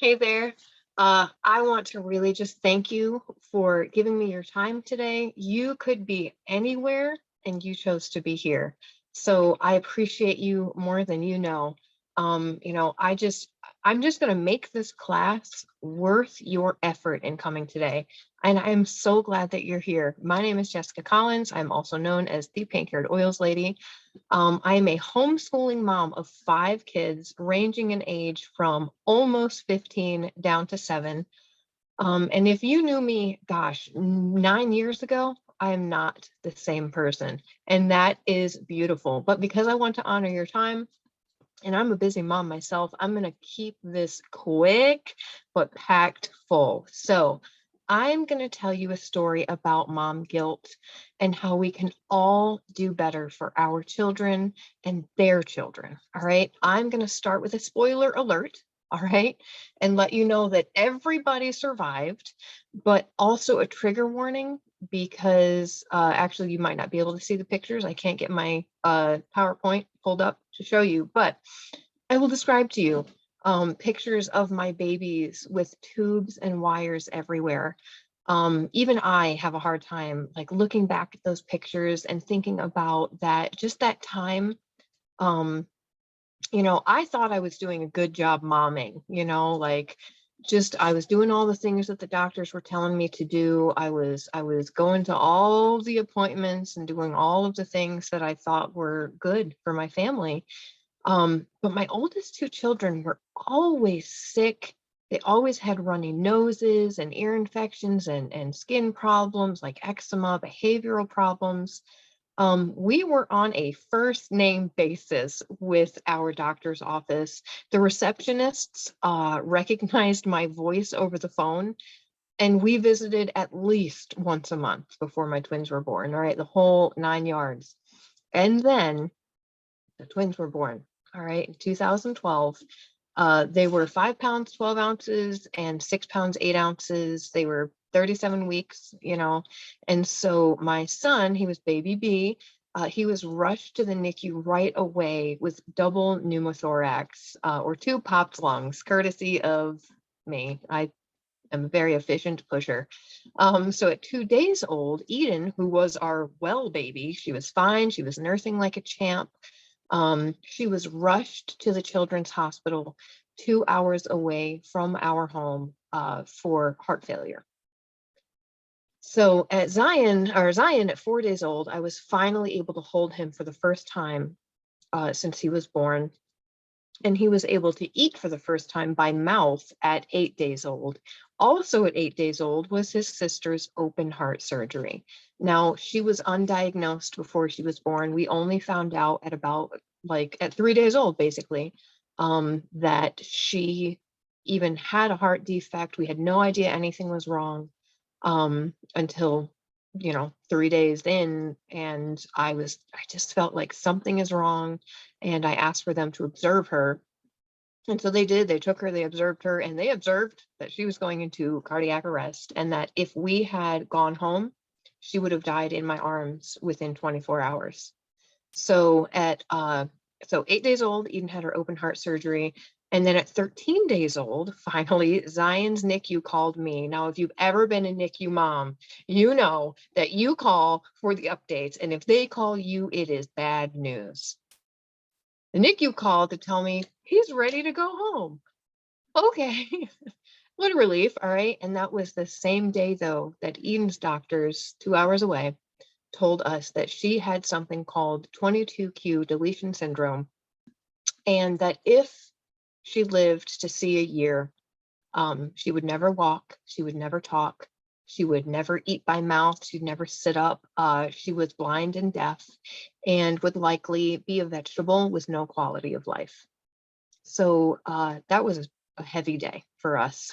Hey there. I want to really just thank you for giving me your time today. You could be anywhere and you chose to be here. So I appreciate you more than you know. I'm just going to make this class worth your effort in coming today. And I'm so glad that you're here. My name is Jessica Collins. I'm also known as the Pink Haired Oils Lady. I am a homeschooling mom of 5 kids, ranging in age from almost 15 down to 7. And if you knew me, gosh, 9 years ago, I am not the same person. And that is beautiful. But because I want to honor your time, and I'm a busy mom myself, I'm going to keep this quick but packed full. So, I'm going to tell you a story about mom guilt and how we can all do better for our children and their children. All right. I'm going to start with a spoiler alert. All right. And let you know that everybody survived, but also a trigger warning because actually you might not be able to see the pictures. I can't get my PowerPoint pulled up to show you, but I will describe to you pictures of my babies with tubes and wires everywhere. Even I have a hard time like looking back at those pictures and thinking about that, just that time. Um, I thought I was doing a good job momming, like just I was doing all the things that the doctors were telling me to do. I was going to all the appointments and doing all of the things that I thought were good for my family. But my oldest 2 children were always sick. They always had runny noses and ear infections and skin problems like eczema, behavioral problems. We were on a first name basis with our doctor's office. The receptionists recognized my voice over the phone, and we visited at least once a month before my twins were born. All right, the whole 9 yards. And then the twins were born. All right, in 2012. They were 5 pounds, 12 ounces, and 6 pounds, 8 ounces. They were 37 weeks, And so my son, he was baby B, he was rushed to the NICU right away with double pneumothorax or 2 popped lungs, courtesy of me. I am a very efficient pusher. So at 2 days old, Eden, who was our well baby, she was fine. She was nursing like a champ. She was rushed to the children's hospital 2 hours away from our home for heart failure. So at Zion at 4 days old, I was finally able to hold him for the first time since he was born. And he was able to eat for the first time by mouth at 8 days old. Also at 8 days old was his sister's open heart surgery. Now, she was undiagnosed before she was born. We only found out at about at 3 days old, basically, that she even had a heart defect. We had no idea anything was wrong until 3 days in, and I just felt like something is wrong, and I asked for them to observe her. And so they did. They took her, they observed her, and they observed that she was going into cardiac arrest, and that if we had gone home, she would have died in my arms within 24 hours. So at 8 days old, Eden had her open heart surgery. And then at 13 days old, finally, Zion's NICU called me. Now, if you've ever been a NICU mom, you know that you call for the updates. And if they call you, it is bad news. The NICU called to tell me he's ready to go home. Okay. What a relief. All right. And that was the same day, though, that Eden's doctors, 2 hours away, told us that she had something called 22q deletion syndrome, and that if she lived to see a year, she would never walk, she would never talk, she would never eat by mouth, she'd never sit up. She was blind and deaf and would likely be a vegetable with no quality of life. So that was a heavy day for us.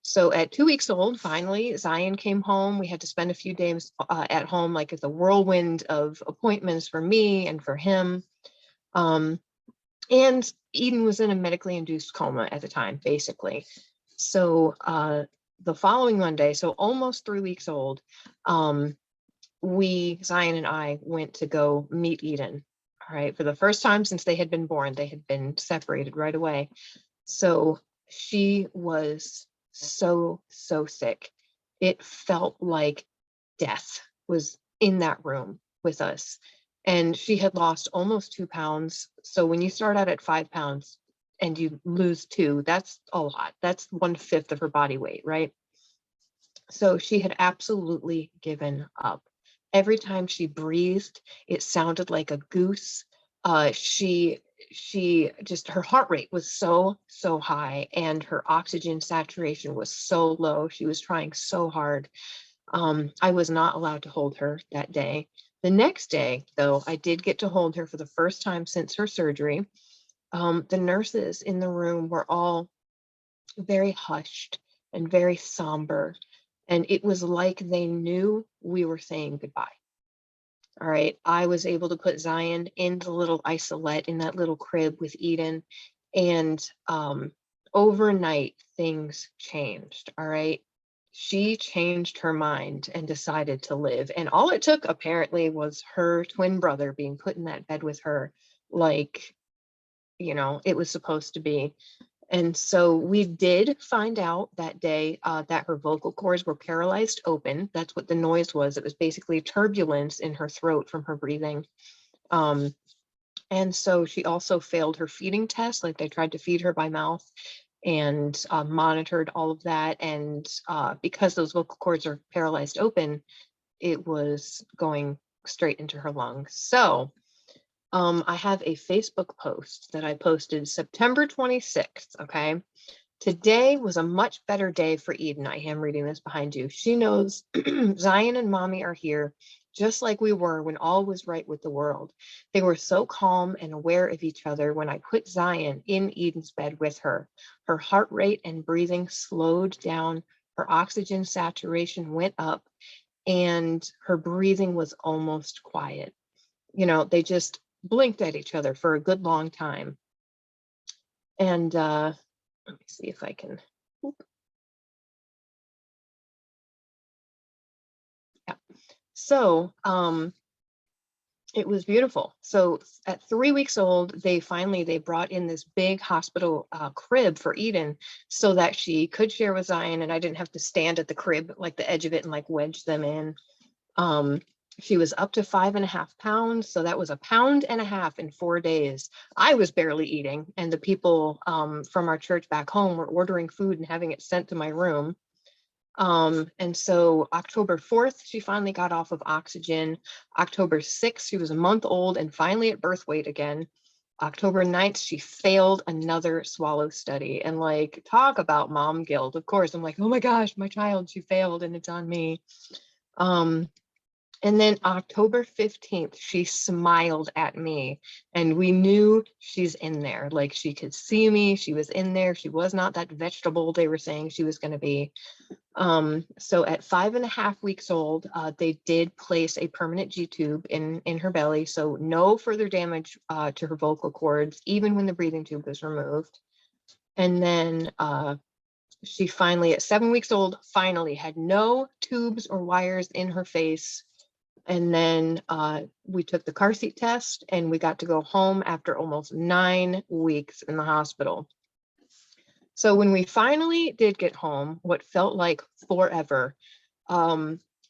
So at 2 weeks old, finally, Zion came home. We had to spend a few days at home, like it's a whirlwind of appointments for me and for him. And Eden was in a medically induced coma at the time, basically. So the following Monday, so almost 3 weeks old, Zion and I went to go meet Eden. All right, for the first time since they had been born, they had been separated right away. So she was so, so sick. It felt like death was in that room with us. And she had lost almost 2 pounds. So when you start out at 5 pounds and you lose two, that's a lot. That's 1/5 of her body weight, right? So she had absolutely given up. Every time she breathed, it sounded like a goose. She just, her heart rate was so, so high, and her oxygen saturation was so low. She was trying so hard. I was not allowed to hold her that day. The next day, though, I did get to hold her for the first time since her surgery. The nurses in the room were all very hushed and very somber. And it was like they knew we were saying goodbye. All right. I was able to put Zion in the little isolette in that little crib with Eden. And overnight, things changed. All right. She changed her mind and decided to live. And all it took, apparently, was her twin brother being put in that bed with her, like, it was supposed to be. And so we did find out that day that her vocal cords were paralyzed open. That's what the noise was. It was basically turbulence in her throat from her breathing. Um, and so she also failed her feeding test. Like, they tried to feed her by mouth and monitored all of that. And because those vocal cords are paralyzed open, it was going straight into her lungs. So I have a Facebook post that I posted September 26th. Okay. Today was a much better day for Eden. I am reading this behind you. She knows Zion and mommy are here, just like we were when all was right with the world. They were so calm and aware of each other when I put Zion in Eden's bed with her. Her heart rate and breathing slowed down. Her oxygen saturation went up, and her breathing was almost quiet. They just blinked at each other for a good long time. And let me see if I can. Yeah. So it was beautiful. So at 3 weeks old, they brought in this big hospital crib for Eden so that she could share with Zion, and I didn't have to stand at the crib, like the edge of it, and like wedge them in. She was up to 5.5 pounds, so that was 1.5 pounds in 4 days. I was barely eating, and the people from our church back home were ordering food and having it sent to my room. And so October 4th, she finally got off of oxygen. October 6th, she was a month old and finally at birth weight again. October 9th, she failed another swallow study. And like, talk about mom guilt. Of course, I'm like, oh my gosh, my child, she failed and it's on me. And then October 15th, she smiled at me, and we knew she's in there. Like, she could see me. She was in there. She was not that vegetable they were saying she was going to be. So at 5.5 weeks old, they did place a permanent G tube in her belly. So no further damage to her vocal cords, even when the breathing tube was removed. And then she finally, at 7 weeks old, finally had no tubes or wires in her face. And then we took the car seat test, and we got to go home after almost 9 weeks in the hospital. So when we finally did get home, what felt like forever,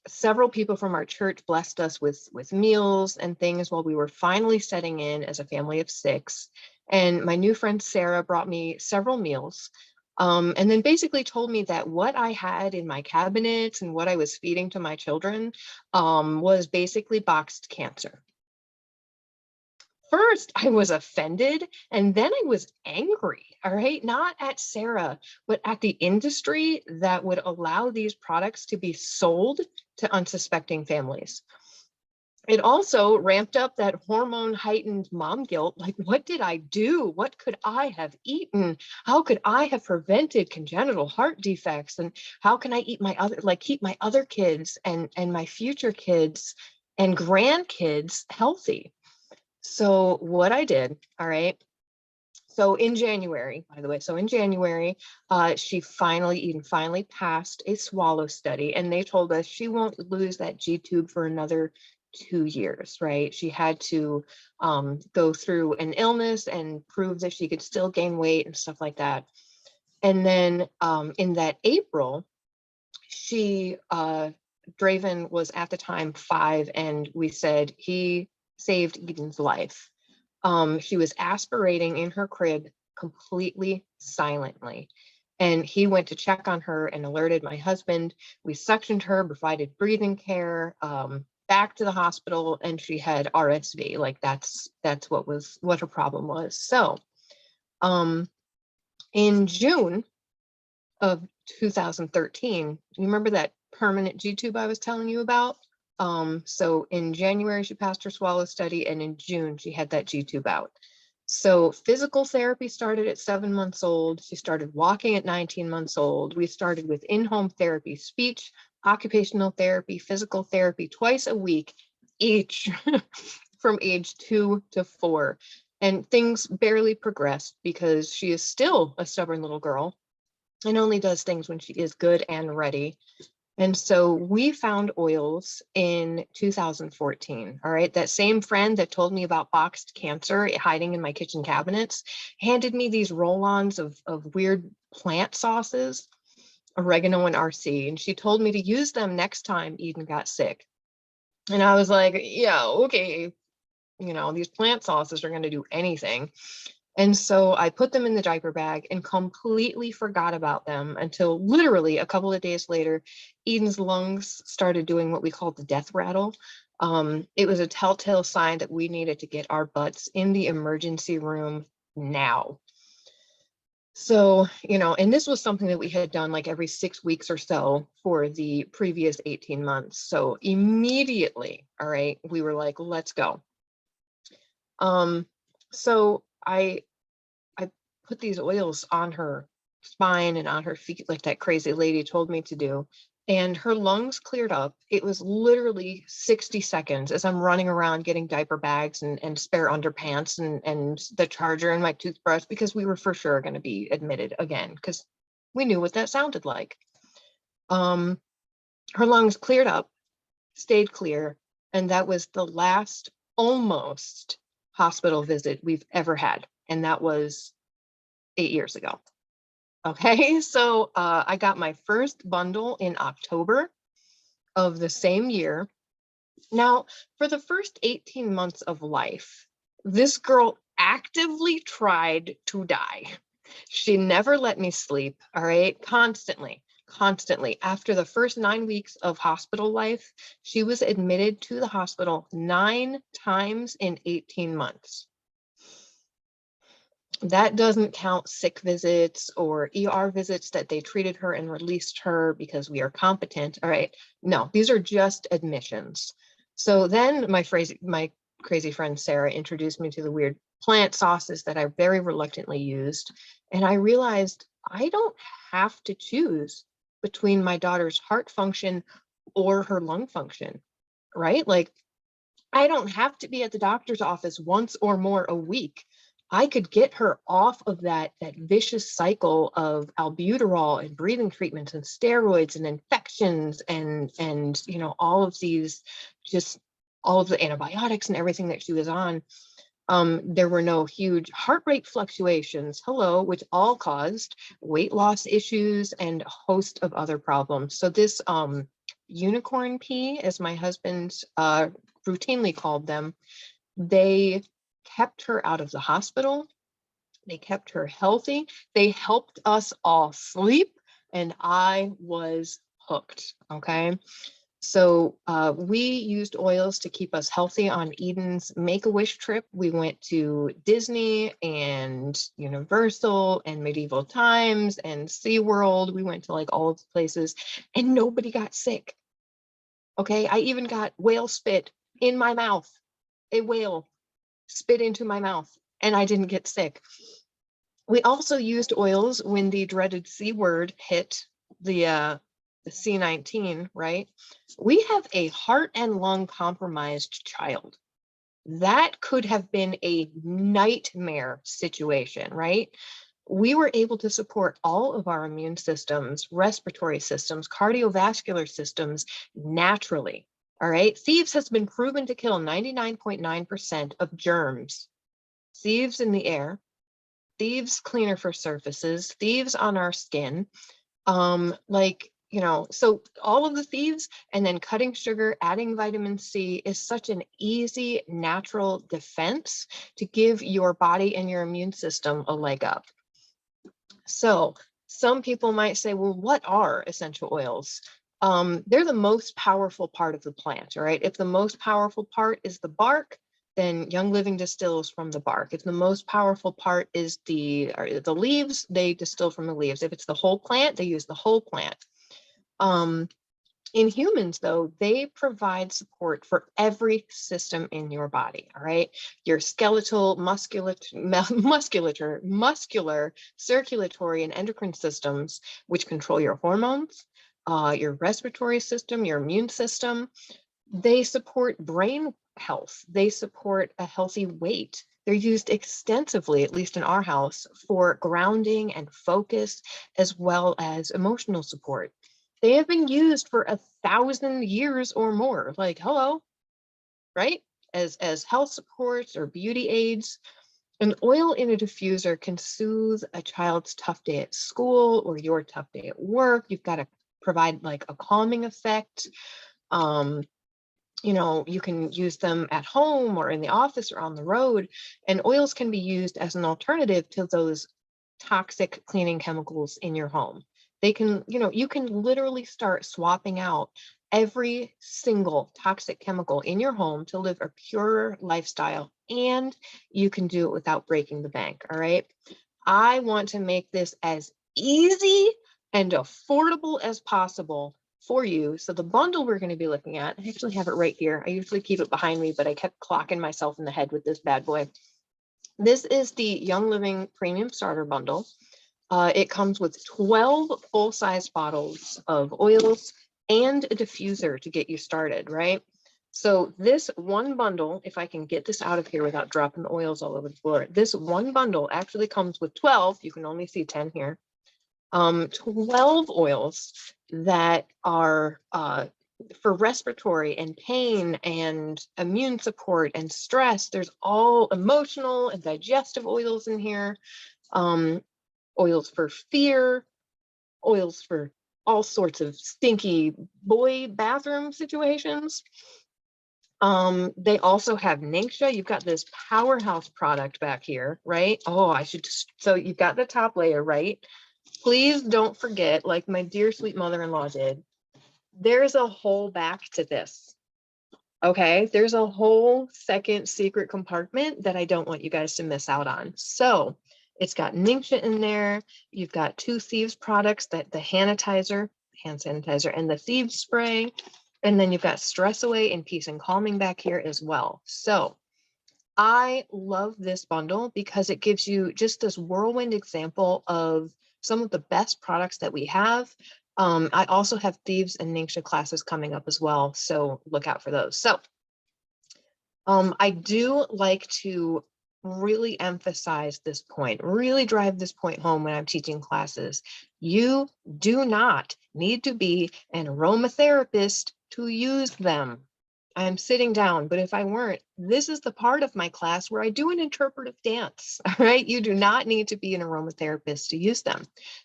several people from our church blessed us with meals and things while we were finally setting in as a family of 6. And my new friend Sarah brought me several meals. And then basically told me that what I had in my cabinets and what I was feeding to my children was basically boxed cancer. First, I was offended, and then I was angry, all right? Not at Sarah, but at the industry that would allow these products to be sold to unsuspecting families. It also ramped up that hormone heightened mom guilt. Like, what did I do? What could I have eaten? How could I have prevented congenital heart defects? And how can I keep my other kids and my future kids and grandkids healthy? So what I did, all right. So in January, by the way, she finally passed a swallow study, and they told us she won't lose that G tube for another 2 years, right? She had to go through an illness and prove that she could still gain weight and stuff like that. And then in that April, Draven was at the time 5, and we said he saved Eden's life. She was aspirating in her crib completely silently. And he went to check on her and alerted my husband. We suctioned her, provided breathing care, back to the hospital, and she had RSV. Like that's what her problem was. So in June of 2013, you remember that permanent G tube I was telling you about? So in January, she passed her swallow study, and in June, she had that G tube out. So physical therapy started at 7 months old. She started walking at 19 months old. We started with in-home therapy, speech, occupational therapy, physical therapy twice a week, each from age 2 to 4. And things barely progressed because she is still a stubborn little girl and only does things when she is good and ready. And so we found oils in 2014. All right. That same friend that told me about boxed cancer hiding in my kitchen cabinets handed me these roll-ons of weird plant sauces, oregano and RC. And she told me to use them next time Eden got sick. And I was like, yeah, okay. These plant sauces are going to do anything. And so I put them in the diaper bag and completely forgot about them until literally a couple of days later, Eden's lungs started doing what we call the death rattle. It was a telltale sign that we needed to get our butts in the emergency room now. So, and this was something that we had done like every 6 weeks or so for the previous 18 months. So immediately, all right, we were like, let's go. So I put these oils on her spine and on her feet like that crazy lady told me to do, and her lungs cleared up. It was literally 60 seconds as I'm running around getting diaper bags and spare underpants and the charger and my toothbrush, because we were for sure going to be admitted again because we knew what that sounded like. Her lungs cleared up, stayed clear, and that was the last almost hospital visit we've ever had, and that was 8 years ago. Okay, so I got my first bundle in October of the same year. Now, for the first 18 months of life, this girl actively tried to die. She never let me sleep, all right, constantly. After the first 9 weeks of hospital life, she was admitted to the hospital 9 times in 18 months. That doesn't count sick visits or ER visits that they treated her and released her because we are competent. All right. No, these are just admissions. So then my crazy friend Sarah introduced me to the weird plant sauces that I very reluctantly used. And I realized I don't have to choose between my daughter's heart function or her lung function, right? Like, I don't have to be at the doctor's office once or more a week. I could get her off of that vicious cycle of albuterol and breathing treatments and steroids and infections and all of these, just all of the antibiotics and everything that she was on. There were no huge heart rate fluctuations, which all caused weight loss issues and a host of other problems. So this unicorn pea, as my husband routinely called them, they kept her out of the hospital. They kept her healthy. They helped us all sleep, and I was hooked. Okay. So we used oils to keep us healthy on Eden's Make-A-Wish trip. We went to Disney and Universal and Medieval Times and SeaWorld. We went to like all of the places and nobody got sick. Okay. I even got whale spit in my mouth. A whale spit into my mouth and I didn't get sick. We also used oils when the dreaded C word hit the C19, right? We have a heart and lung compromised child. That could have been a nightmare situation, right? We were able to support all of our immune systems, respiratory systems, cardiovascular systems naturally. All right. Thieves has been proven to kill 99.9% of germs. Thieves in the air, thieves cleaner for surfaces, thieves on our skin. So all of the thieves, and then cutting sugar, adding vitamin C is such an easy, natural defense to give your body and your immune system a leg up. So some people might say, well, what are essential oils? They're the most powerful part of the plant, all right? If the most powerful part is the bark, then Young Living distills from the bark. If the most powerful part is the leaves, they distill from the leaves. If it's the whole plant, they use the whole plant. In humans, though, they provide support for every system in your body, all right? Your skeletal, muscular, circulatory, and endocrine systems, which control your hormones, your respiratory system, your immune system. They support brain health. They support a healthy weight. They're used extensively, at least in our house, for grounding and focus, as well as emotional support. They have been used for 1,000 years or more, like, hello, right? As health supports or beauty aids. An oil in a diffuser can soothe a child's tough day at school or your tough day at work. You've got to provide like a calming effect. You can use them at home or in the office or on the road, and oils can be used as an alternative to those toxic cleaning chemicals in your home. You can literally start swapping out every single toxic chemical in your home to live a purer lifestyle, and you can do it without breaking the bank, all right? I want to make this as easy and affordable as possible for you. So the bundle we're going to be looking at, I actually have it right here. I usually keep it behind me, but I kept clocking myself in the head with this bad boy. This is the Young Living Premium Starter Bundle. It comes with 12 full-size bottles of oils and a diffuser to get you started, right? So this one bundle, if I can get this out of here without dropping oils all over the floor, this one bundle actually comes with 12, you can only see 10 here, 12 oils that are for respiratory and pain and immune support and stress. There's all emotional and digestive oils in here. Oils for fear, oils for all sorts of stinky boy bathroom situations. They also have Ningxia. You've got this powerhouse product back here, right? Oh, so you've got the top layer, right? Please don't forget, like my dear sweet mother-in-law did, there's a whole back to this. Okay, there's a whole second secret compartment that I don't want you guys to miss out on. So it's got Ningxia in there. You've got 2 Thieves products, the hand sanitizer, and the Thieves spray. And then you've got Stress Away and Peace and Calming back here as well. So I love this bundle because it gives you just this whirlwind example of some of the best products that we have. I also have Thieves and Ningxia classes coming up as well, so look out for those. So I do like to really emphasize this point, really drive this point home when I'm teaching classes. You do not need to be an aromatherapist to use them. I'm sitting down, but if I weren't, this is the part of my class where I do an interpretive dance, all right? You do not need to be an aromatherapist to use them.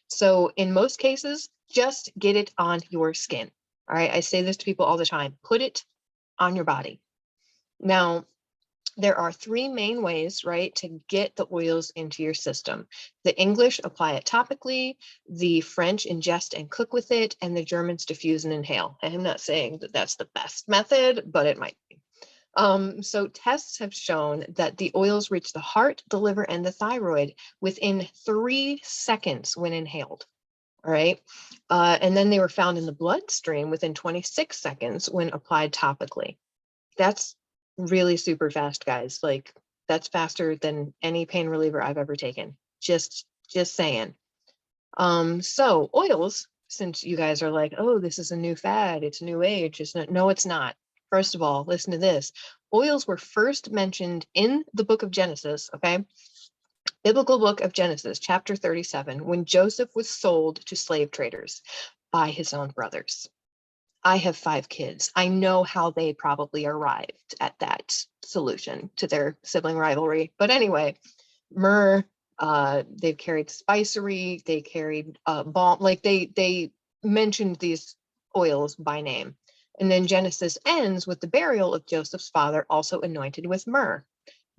So in most cases, just get it on your skin, all right? I say this to people all the time, put it on your body. Now, there are 3 main ways, right, to get the oils into your system. The English apply it topically, the French ingest and cook with it, and the Germans diffuse and inhale. I'm not saying that that's the best method, but it might be. So tests have shown that the oils reach the heart, the liver, and the thyroid within 3 seconds when inhaled. All right. And then they were found in the bloodstream within 26 seconds when applied topically. That's really super fast, guys. Like, that's faster than any pain reliever I've ever taken. Just saying. So oils, since you guys are like, oh, this is a new fad, it's new age, isn't it? No, it's not. First of all, listen to this. Oils were first mentioned in the book of Genesis, okay? Biblical book of Genesis, chapter 37, when Joseph was sold to slave traders by his own brothers. I have 5 kids. I know how they probably arrived at that solution to their sibling rivalry. But anyway, myrrh, They've carried spicery, they carried balm, like they mentioned these oils by name. And then Genesis ends with the burial of Joseph's father, also anointed with myrrh.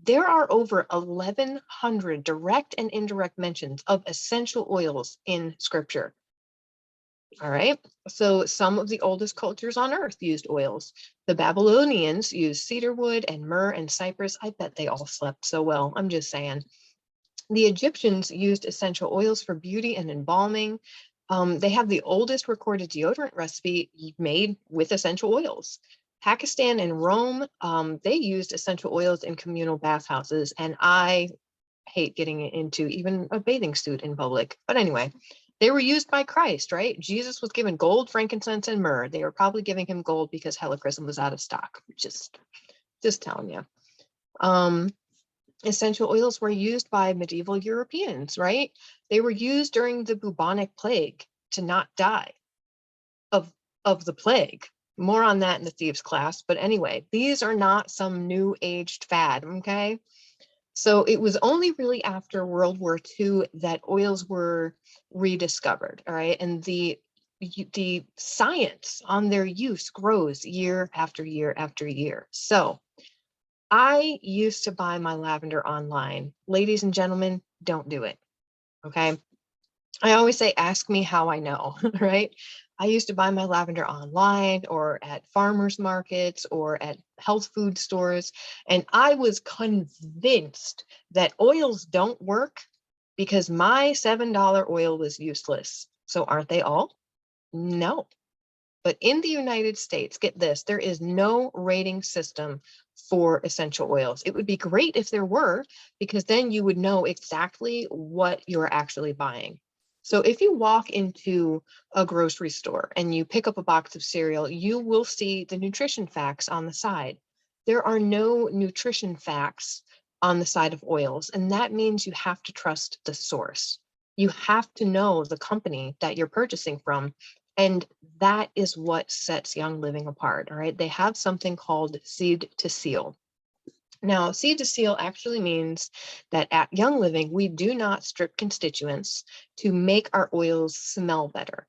There are over 1,100 direct and indirect mentions of essential oils in scripture. All right. So some of the oldest cultures on earth used oils. The Babylonians used cedar wood and myrrh and cypress. I bet they all slept so well. I'm just saying. The Egyptians used essential oils for beauty and embalming. They have the oldest recorded deodorant recipe made with essential oils. Pakistan and Rome, they used essential oils in communal bathhouses, and I hate getting into even a bathing suit in public. But anyway, they were used by Christ, right? Jesus was given gold, frankincense, and myrrh. They were probably giving him gold because helichrysum was out of stock. Just telling you. Essential oils were used by medieval Europeans, right? They were used during the bubonic plague to not die of the plague. More on that in the thieves class. But anyway, these are not some new aged fad, okay? So it was only really after World War II that oils were rediscovered, all right? And the science on their use grows year after year after year. So I used to buy my lavender online. Ladies and gentlemen, don't do it, okay? I always say, ask me how I know, right? I used to buy my lavender online or at farmers markets or at health food stores, and I was convinced that oils don't work because my $7 oil was useless. So aren't they all? No. But in the United States, get this, there is no rating system for essential oils. It would be great if there were, because then you would know exactly what you're actually buying. So if you walk into a grocery store and you pick up a box of cereal, you will see the nutrition facts on the side. There are no nutrition facts on the side of oils, and that means you have to trust the source. You have to know the company that you're purchasing from, and that is what sets Young Living apart, all right? They have something called seed to seal. Now, seed to seal actually means that at Young Living, we do not strip constituents to make our oils smell better.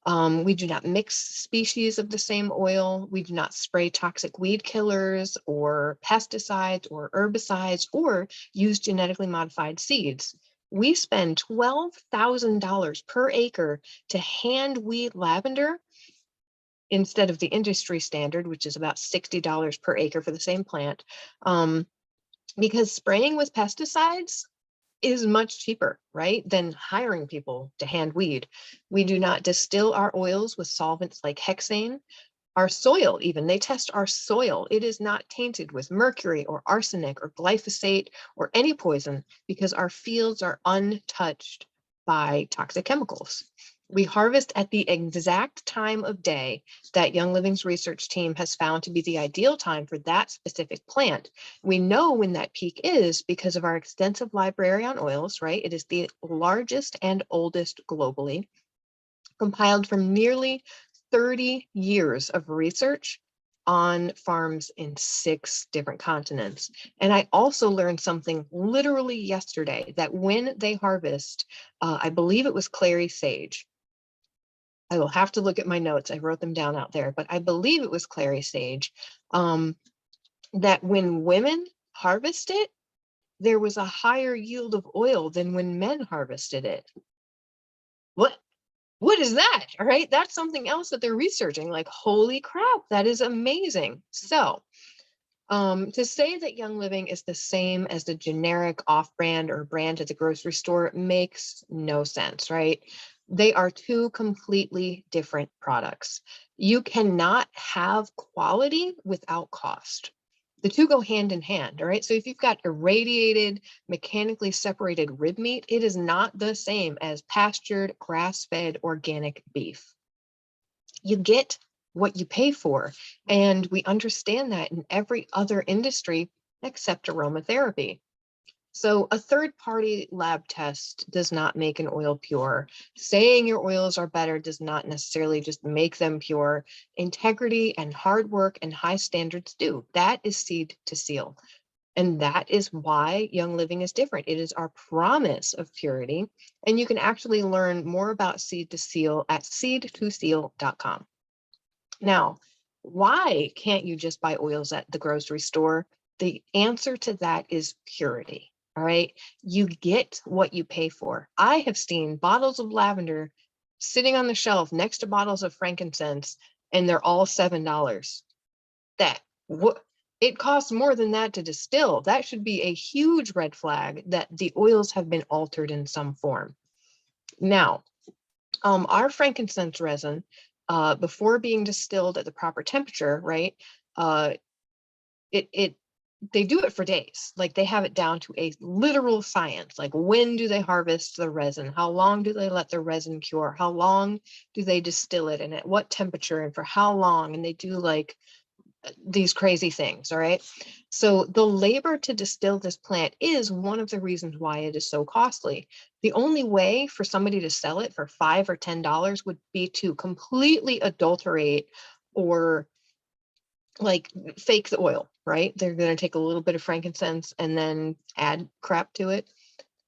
We do not mix species of the same oil. We do not spray toxic weed killers or pesticides or herbicides or use genetically modified seeds. We spend $12,000 per acre to hand weed lavender instead of the industry standard, which is about $60 per acre for the same plant, because spraying with pesticides is much cheaper, right, than hiring people to hand weed. We do not distill our oils with solvents like hexane. Our soil, even, they test our soil. It is not tainted with mercury or arsenic or glyphosate or any poison because our fields are untouched by toxic chemicals. We harvest at the exact time of day that Young Living's research team has found to be the ideal time for that specific plant. We know when that peak is because of our extensive library on oils, right? It is the largest and oldest globally, compiled from nearly 30 years of research on farms in 6 different continents. And I also learned something literally yesterday, that when they harvest, I believe it was clary sage. I will have to look at my notes. I wrote them down out there, but I believe it was clary sage, that when women harvest it, there was a higher yield of oil than when men harvested it. What is that? All right, that's something else that they're researching. Like, holy crap, that is amazing. So to say that Young Living is the same as the generic off-brand or brand at the grocery store makes no sense, right? They are 2 completely different products. You cannot have quality without cost. The 2 go hand in hand, all right? So if you've got irradiated, mechanically separated rib meat, it is not the same as pastured, grass-fed, organic beef. You get what you pay for, and we understand that in every other industry except aromatherapy. So a third-party lab test does not make an oil pure. Saying your oils are better does not necessarily just make them pure. Integrity and hard work and high standards do. That is seed to seal. And that is why Young Living is different. It is our promise of purity. And you can actually learn more about Seed to Seal at seedtoseal.com. Now, why can't you just buy oils at the grocery store? The answer to that is purity. All right. You get what you pay for. I have seen bottles of lavender sitting on the shelf next to bottles of frankincense, and they're all $7. That what it costs more than that to distill. That should be a huge red flag that the oils have been altered in some form. Now, our frankincense resin, before being distilled at the proper temperature, right? Uh, it they do it for days. Like they have it down to a literal science. Like when do they harvest the resin? How long do they let the resin cure? How long do they distill it, and at what temperature, and for how long? And they do like these crazy things. All right. So the labor to distill this plant is one of the reasons why it is so costly. The only way for somebody to sell it for $5 or $10 would be to completely adulterate or like fake the oil, right? They're going to take a little bit of frankincense and then add crap to it.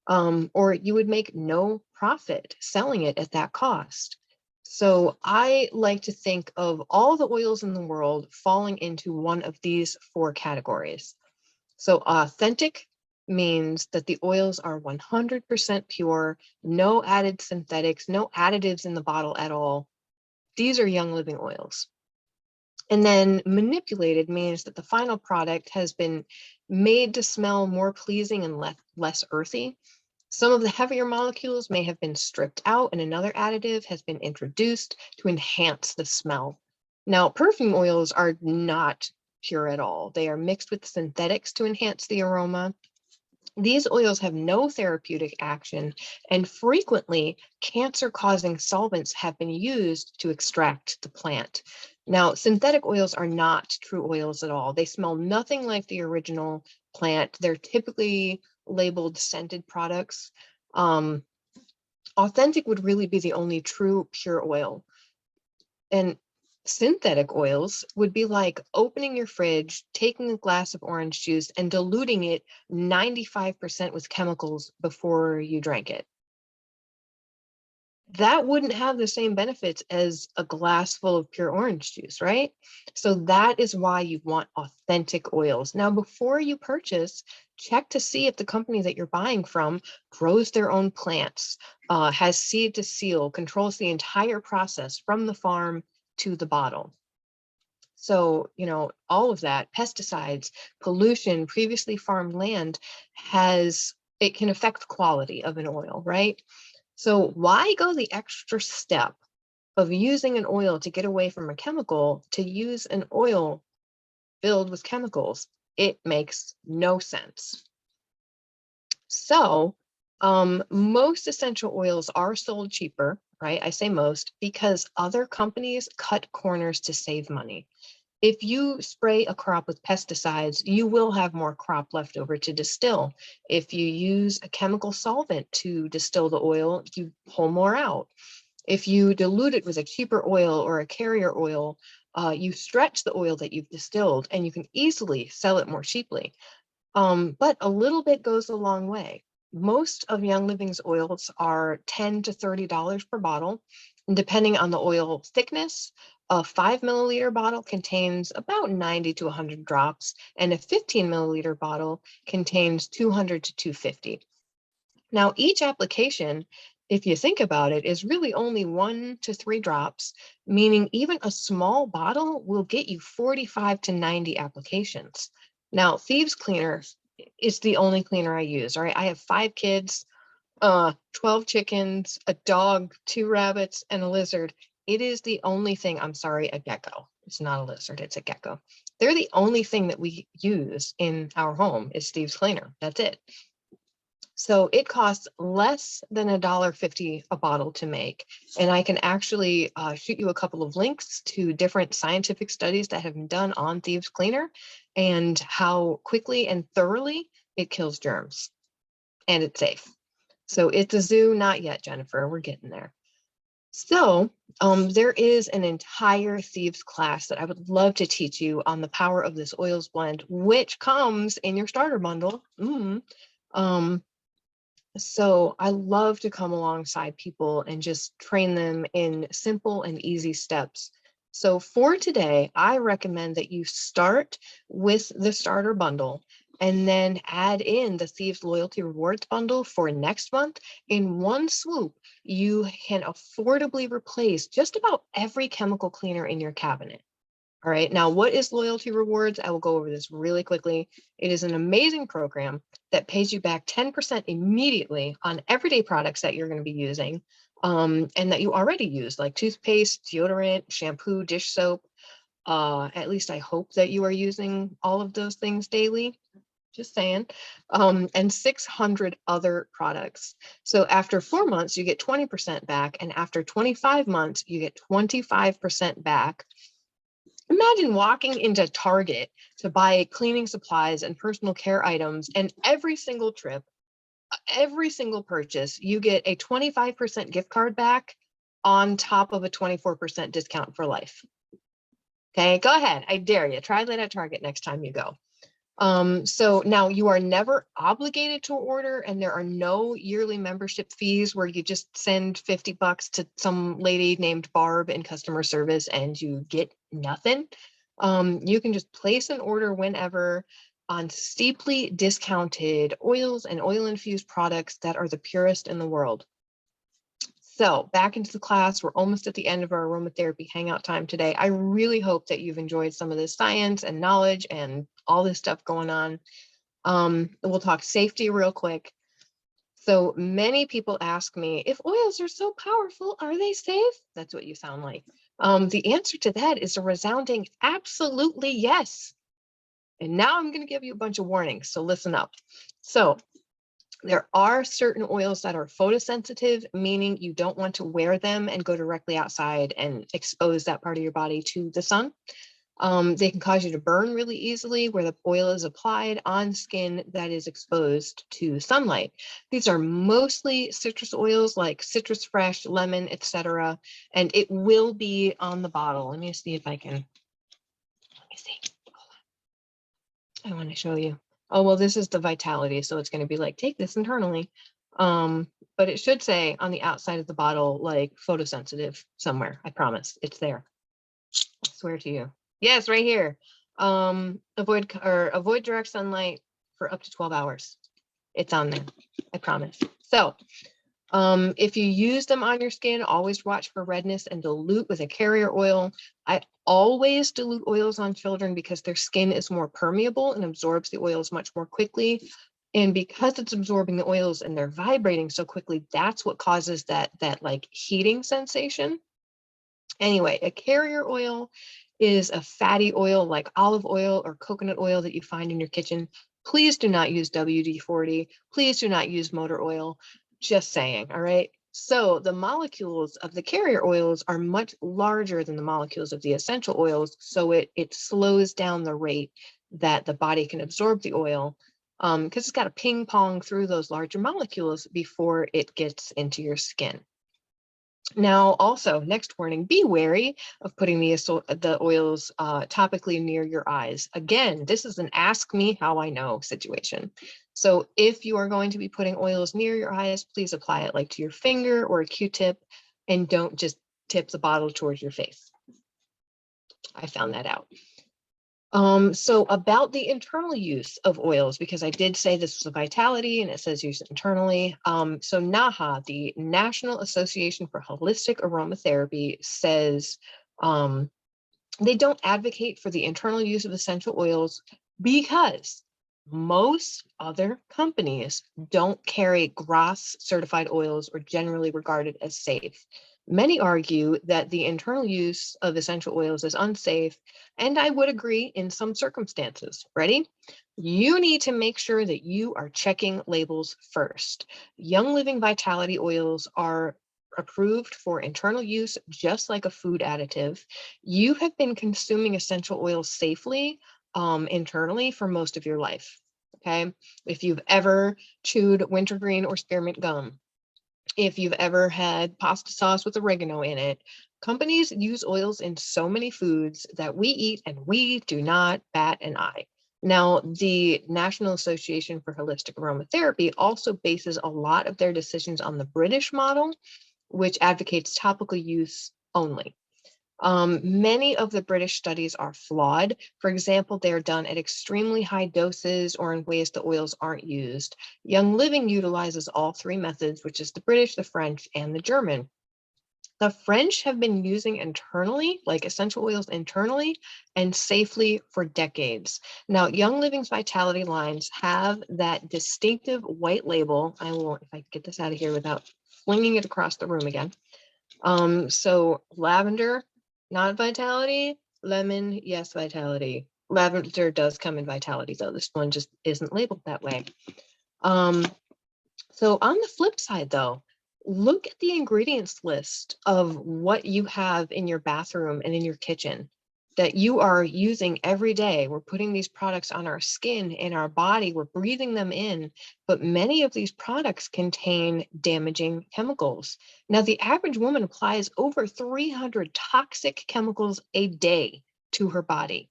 Or you would make no profit selling it at that cost. So I like to think of all the oils in the world falling into one of these 4 categories. So authentic means that the oils are 100% pure, no added synthetics, no additives in the bottle at all. These are Young Living oils. And then manipulated means that the final product has been made to smell more pleasing and less earthy. Some of the heavier molecules may have been stripped out and another additive has been introduced to enhance the smell. Now, perfume oils are not pure at all. They are mixed with synthetics to enhance the aroma. These oils have no therapeutic action, and frequently cancer-causing solvents have been used to extract the plant. Now, synthetic oils are not true oils at all. They smell nothing like the original plant. They're typically labeled scented products. Authentic would really be the only true pure oil. And synthetic oils would be like opening your fridge, taking a glass of orange juice and diluting it 95% with chemicals before you drank it. That wouldn't have the same benefits as a glass full of pure orange juice, right? So that is why you want authentic oils. Now, before you purchase, check to see if the company that you're buying from grows their own plants, has seed to seal, controls the entire process from the farm to the bottle. So, all of that, pesticides, pollution, previously farmed land it can affect quality of an oil, right? So why go the extra step of using an oil to get away from a chemical to use an oil filled with chemicals? It makes no sense. So most essential oils are sold cheaper, right? I say most because other companies cut corners to save money. If you spray a crop with pesticides, you will have more crop left over to distill. If you use a chemical solvent to distill the oil, you pull more out. If you dilute it with a cheaper oil or a carrier oil, you stretch the oil that you've distilled and you can easily sell it more cheaply. But a little bit goes a long way. Most of Young Living's oils are $10 to $30 per bottle, and depending on the oil thickness. A 5 milliliter bottle contains about 90 to 100 drops, and a 15 milliliter bottle contains 200 to 250. Now, each application, if you think about it, is really only 1 to 3 drops, meaning even a small bottle will get you 45 to 90 applications. Now, Thieves Cleaner is the only cleaner I use. All right, I have 5 kids, 12 chickens, a dog, 2 rabbits, and a lizard. It is the only thing, I'm sorry, a gecko. It's not a lizard, it's a gecko. They're the only thing that we use in our home is Thieves Cleaner. That's it. So it costs less than $1.50 a bottle to make. And I can actually shoot you a couple of links to different scientific studies that have been done on Thieves Cleaner and how quickly and thoroughly it kills germs. And it's safe. So it's a zoo, not yet, Jennifer. We're getting there. So there is an entire thieves class that I would love to teach you on the power of this oils blend, which comes in your starter bundle. Um, so I love to come alongside people and just train them in simple and easy steps. So for today, I recommend that you start with the starter bundle and then add in the Thieves Loyalty Rewards bundle for next month. In one swoop, you can affordably replace just about every chemical cleaner in your cabinet. All right. Now, what is loyalty rewards? I will go over this really quickly. It is an amazing program that pays you back 10% immediately on everyday products that you're going to be using and that you already use, like toothpaste, deodorant, shampoo, dish soap. At least I hope that you are using all of those things daily. Just saying. And 600 other products. So after 4 months, you get 20% back. And after 25 months, you get 25% back. Imagine walking into Target to buy cleaning supplies and personal care items, and every single trip, every single purchase, you get a 25% gift card back on top of a 24% discount for life. Okay, go ahead. I dare you. Try that at Target next time you go. So now you are never obligated to order, and there are no yearly membership fees where you just send $50 to some lady named Barb in customer service and you get nothing. You can just place an order whenever on steeply discounted oils and oil infused products that are the purest in the world. So back into the class, we're almost at the end of our aromatherapy hangout time today. I really hope that you've enjoyed some of this science and knowledge and all this stuff going on. We'll talk safety real quick. So many people ask me, if oils are so powerful, are they safe? That's what you sound like. The answer to that is a resounding absolutely yes. And now I'm going to give you a bunch of warnings, so listen up. So there are certain oils that are photosensitive, meaning you don't want to wear them and go directly outside and expose that part of your body to the sun. They can cause you to burn really easily where the oil is applied on skin that is exposed to sunlight. These are mostly citrus oils like citrus fresh, lemon, etc. And it will be on the bottle. Let me see if I can, let me see. I want to show you. Oh, well, this is the vitality. So it's going to be like, take this internally. But it should say on the outside of the bottle, like photosensitive somewhere. I promise it's there. I swear to you. Yes, right here. Avoid direct sunlight for up to 12 hours. It's on there. I promise. So if you use them on your skin, always watch for redness and dilute with a carrier oil. I always dilute oils on children because their skin is more permeable and absorbs the oils much more quickly. And because it's absorbing the oils and they're vibrating so quickly, that's what causes that like heating sensation. Anyway, a carrier oil is a fatty oil like olive oil or coconut oil that you find in your kitchen. Please do not use WD-40. Please do not use motor oil. Just saying, all right? So the molecules of the carrier oils are much larger than the molecules of the essential oils, so it slows down the rate that the body can absorb the oil because it's got to ping pong through those larger molecules before it gets into your skin. Now, also, next warning, be wary of putting the oils topically near your eyes. Again, this is an ask me how I know situation. So if you are going to be putting oils near your eyes, please apply it like to your finger or a Q-tip and don't just tip the bottle towards your face. I found that out. So about the internal use of oils, because I did say this was a vitality and it says use it internally. So NAHA, the National Association for Holistic Aromatherapy, says they don't advocate for the internal use of essential oils because most other companies don't carry GRAS certified oils or generally regarded as safe. Many argue that the internal use of essential oils is unsafe, and I would agree in some circumstances. Ready? You need to make sure that you are checking labels first. Young Living Vitality oils are approved for internal use, just like a food additive. You have been consuming essential oils safely internally for most of your life. Okay. If you've ever chewed wintergreen or spearmint gum, if you've ever had pasta sauce with oregano in it, companies use oils in so many foods that we eat and we do not bat an eye. Now, the National Association for Holistic Aromatherapy also bases a lot of their decisions on the British model, which advocates topical use only. Many of the British studies are flawed. For example, they're done at extremely high doses or in ways the oils aren't used. Young Living utilizes all three methods, which is the British, the French, and the German. The French have been using internally, like essential oils internally and safely for decades. Now, Young Living's Vitality lines have that distinctive white label. I will, if I get this out of here without flinging it across the room again. So lavender, not Vitality, lemon, yes, Vitality. Lavender does come in Vitality though. This one just isn't labeled that way. So on the flip side though, look at the ingredients list of what you have in your bathroom and in your kitchen that you are using every day. We're putting these products on our skin, in our body, we're breathing them in, but many of these products contain damaging chemicals. Now, the average woman applies over 300 toxic chemicals a day to her body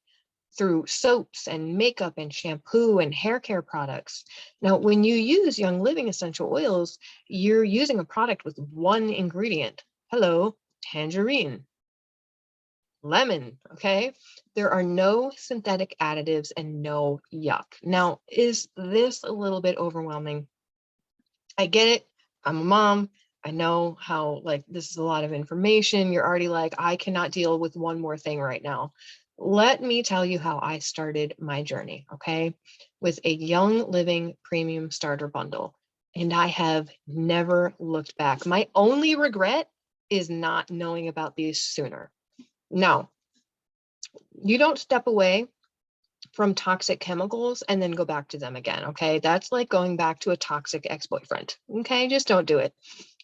through soaps and makeup and shampoo and hair care products. Now, when you use Young Living essential oils, you're using a product with one ingredient. Hello, tangerine, lemon, okay? There are no synthetic additives and no yuck. Now, is this a little bit overwhelming? I get it. I'm a mom. I know how, like, this is a lot of information. You're already like, I cannot deal with one more thing right now. Let me tell you how I started my journey, okay? With a Young Living Premium Starter Bundle. And I have never looked back. My only regret is not knowing about these sooner. Now, you don't step away from toxic chemicals and then go back to them again, okay? That's like going back to a toxic ex-boyfriend, okay? Just don't do it.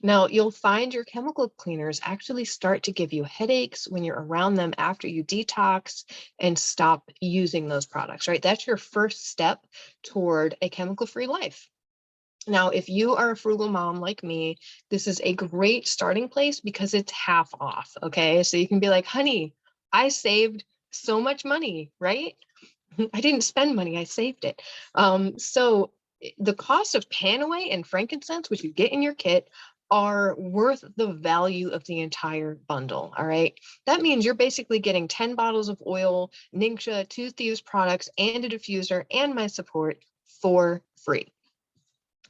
Now, you'll find your chemical cleaners actually start to give you headaches when you're around them after you detox and stop using those products, right? That's your first step toward a chemical-free life. Now, if you are a frugal mom like me, this is a great starting place because it's half off, okay? So you can be like, honey, I saved so much money, right? I didn't spend money, I saved it. So the cost of Panaway and frankincense, which you get in your kit, are worth the value of the entire bundle, all right? That means you're basically getting 10 bottles of oil, Ningxia, 2 Thieves products, and a diffuser, and my support for free.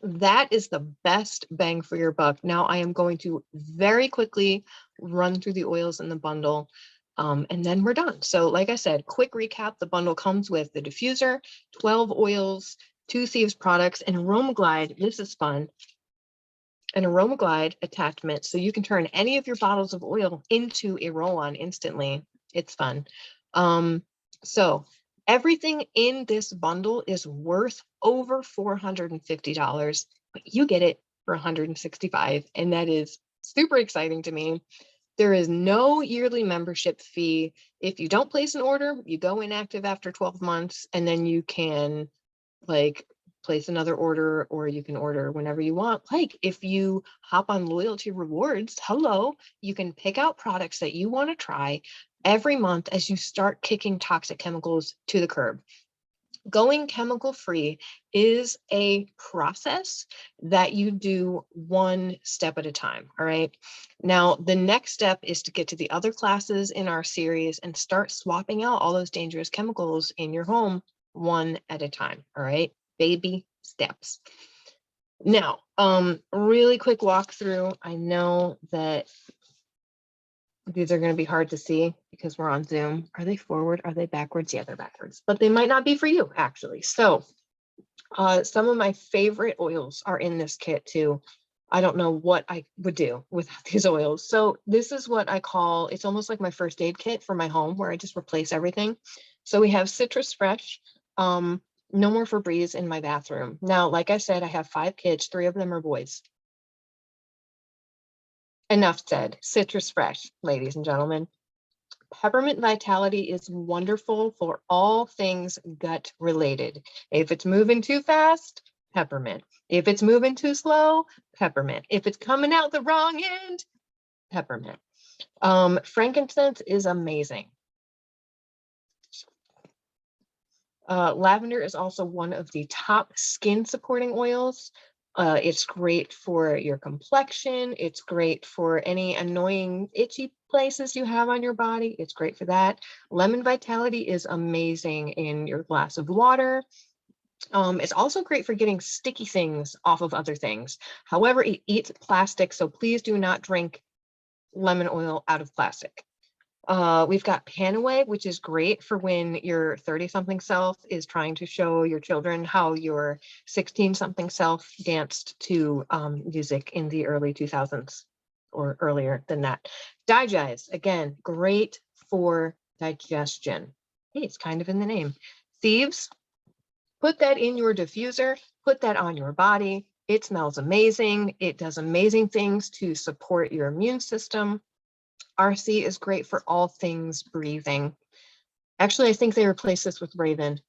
That is the best bang for your buck. Now I am going to very quickly run through the oils in the bundle, and then we're done. So like I said, quick recap, the bundle comes with the diffuser, 12 oils, 2 Thieves products, and AromaGlide. This is fun. An AromaGlide attachment, so you can turn any of your bottles of oil into a roll-on instantly. It's fun. So everything in this bundle is worth over $450, but you get it for $165, and that is super exciting to me. There is no yearly membership fee. If you don't place an order, you go inactive after 12 months, and then you can like place another order, or you can order whenever you want. Like if you hop on loyalty rewards, hello, you can pick out products that you want to try every month as you start kicking toxic chemicals to the curb. Going chemical free is a process that you do one step at a time. All right. Now, the next step is to get to the other classes in our series and start swapping out all those dangerous chemicals in your home one at a time. All right. Baby steps. Now, really quick walkthrough. I know that these are going to be hard to see because we're on Zoom. Are they forward? Are they backwards? Yeah, they're backwards, but they might not be for you actually. So some of my favorite oils are in this kit too. I don't know what I would do without these oils. So this is what I call, it's almost like my first aid kit for my home where I just replace everything. So we have Citrus Fresh, no more Febreze in my bathroom. Now, like I said, I have 5 kids, 3 of them are boys. Enough said. Citrus Fresh, ladies and gentlemen. Peppermint Vitality is wonderful for all things gut related. If it's moving too fast, peppermint. If it's moving too slow, peppermint. If it's coming out the wrong end, peppermint. Frankincense is amazing. Lavender is also one of the top skin supporting oils. It's great for your complexion. It's great for any annoying itchy places you have on your body. It's great for that. Lemon Vitality is amazing in your glass of water. It's also great for getting sticky things off of other things. However, it eats plastic, so please do not drink lemon oil out of plastic. We've got Panaway, which is great for when your 30-something self is trying to show your children how your 16-something self danced to music in the early 2000s or earlier than that. Digest, again, great for digestion. Hey, it's kind of in the name. Thieves, put that in your diffuser, put that on your body. It smells amazing. It does amazing things to support your immune system. RC is great for all things breathing. Actually, I think they replaced this with Raven.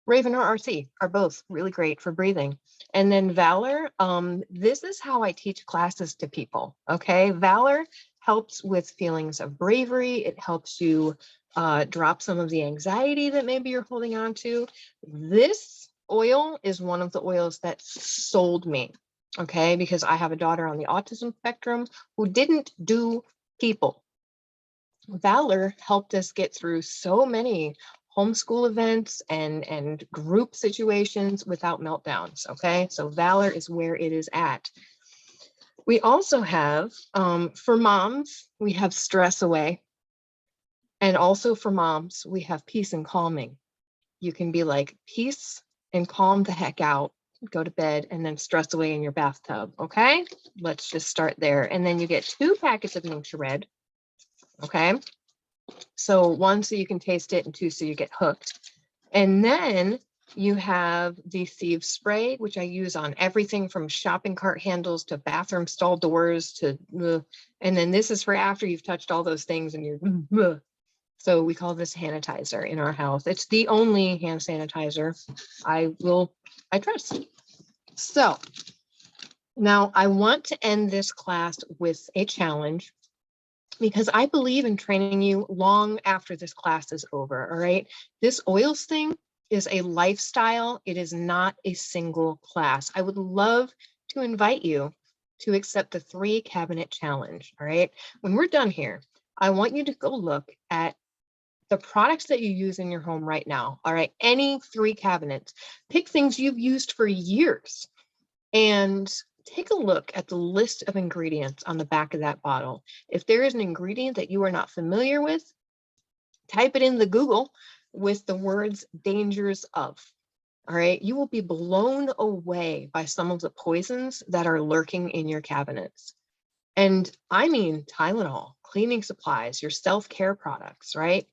Raven or RC are both really great for breathing. And then Valor, this is how I teach classes to people, okay? Valor helps with feelings of bravery. It helps you drop some of the anxiety that maybe you're holding on to. This oil is one of the oils that sold me, okay? Because I have a daughter on the autism spectrum who didn't do people. Valor helped us get through so many homeschool events and group situations without meltdowns, okay? So Valor is where it is at. We also have, for moms, we have Stress Away. And also for moms, we have Peace and Calming. You can be like, peace and calm the heck out, go to bed, and then stress away in your bathtub, okay? Let's just start there. And then you get 2 packets of Ningxia Red. Okay, so 1 so you can taste it and 2 so you get hooked. And then you have the Thieves Spray, which I use on everything from shopping cart handles to bathroom stall doors to, and then this is for after you've touched all those things and you're, so we call this sanitizer in our house. It's the only hand sanitizer I trust. So now I want to end this class with a challenge, because I believe in training you long after this class is over, all right? This oils thing is a lifestyle. It is not a single class. I would love to invite you to accept the 3 cabinet challenge, all right? When we're done here, I want you to go look at the products that you use in your home right now, all right? Any 3 cabinets. Pick things you've used for years and take a look at the list of ingredients on the back of that bottle. If there is an ingredient that you are not familiar with, type it in the Google with the words dangers of. All right, you will be blown away by some of the poisons that are lurking in your cabinets. And I mean Tylenol, cleaning supplies, your self-care products, right?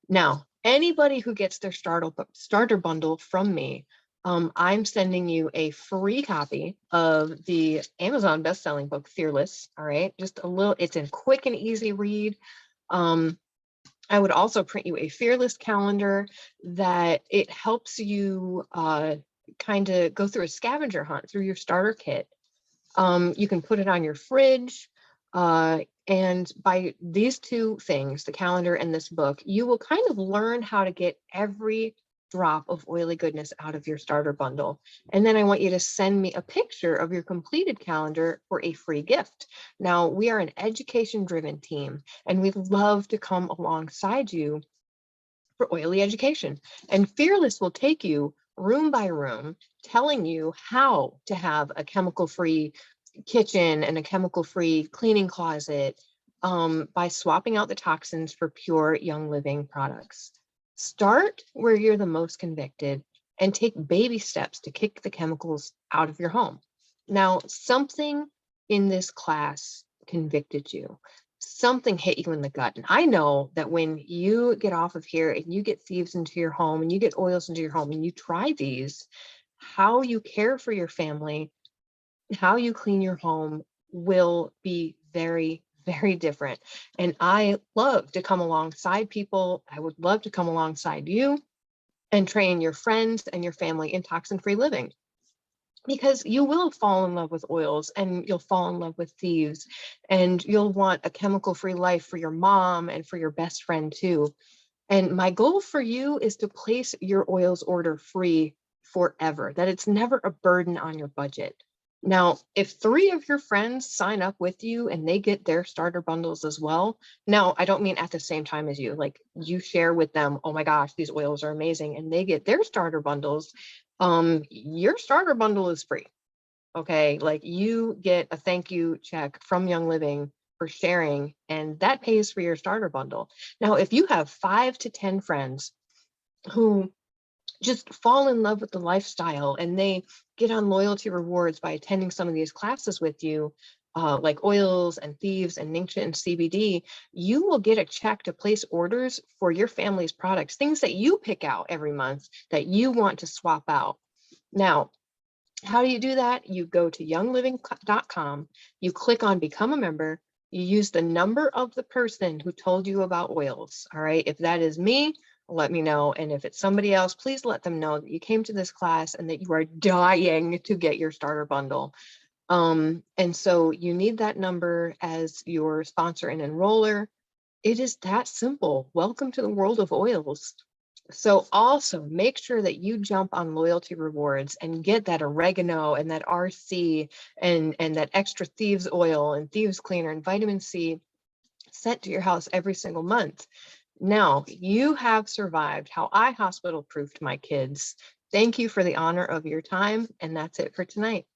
Now, anybody who gets their starter bundle from me, I'm sending you a free copy of the Amazon best-selling book, Fearless, all right? Just a little, it's a quick and easy read. I would also print you a Fearless calendar that it helps you kind of go through a scavenger hunt through your starter kit. You can put it on your fridge. And by these 2 things, the calendar and this book, you will kind of learn how to get every drop of oily goodness out of your starter bundle. And then I want you to send me a picture of your completed calendar for a free gift. Now, we are an education-driven team, and we love to come alongside you for oily education. And Fearless will take you room by room, telling you how to have a chemical-free kitchen and a chemical-free cleaning closet by swapping out the toxins for pure Young Living products. Start where you're the most convicted and take baby steps to kick the chemicals out of your home. Now, something in this class convicted you. Something hit you in the gut. And I know that when you get off of here and you get thieves into your home and you get oils into your home and you try these, how you care for your family, how you clean your home will be very, very different. And I love to come alongside people. I would love to come alongside you and train your friends and your family in toxin-free living. because you will fall in love with oils, and you'll fall in love with thieves, and you'll want a chemical-free life for your mom and for your best friend too. And my goal for you is to place your oils order free forever, that it's never a burden on your budget. Now, if 3 of your friends sign up with you and they get their starter bundles as well, now I don't mean at the same time as you, like you share with them, oh my gosh, these oils are amazing, and they get their starter bundles, your starter bundle is free. Okay, like you get a thank you check from Young Living for sharing, and that pays for your starter bundle. Now, if you have 5 to 10 friends who just fall in love with the lifestyle and they get on loyalty rewards by attending some of these classes with you, like oils and thieves and Ningxia and CBD, you will get a check to place orders for your family's products, things that you pick out every month that you want to swap out. Now, how do you do that? You go to youngliving.com, you click on become a member, you use the number of the person who told you about oils. All right. If that is me, let me know. And if it's somebody else, please let them know that you came to this class and that you are dying to get your starter bundle. And so you need that number as your sponsor and enroller. It is that simple. Welcome to the world of oils. So also make sure that you jump on loyalty rewards and get that oregano and that RC and that extra thieves oil and thieves cleaner and vitamin C sent to your house every single month. Now you have survived how I hospital proofed my kids. Thank you for the honor of your time. And that's it for tonight.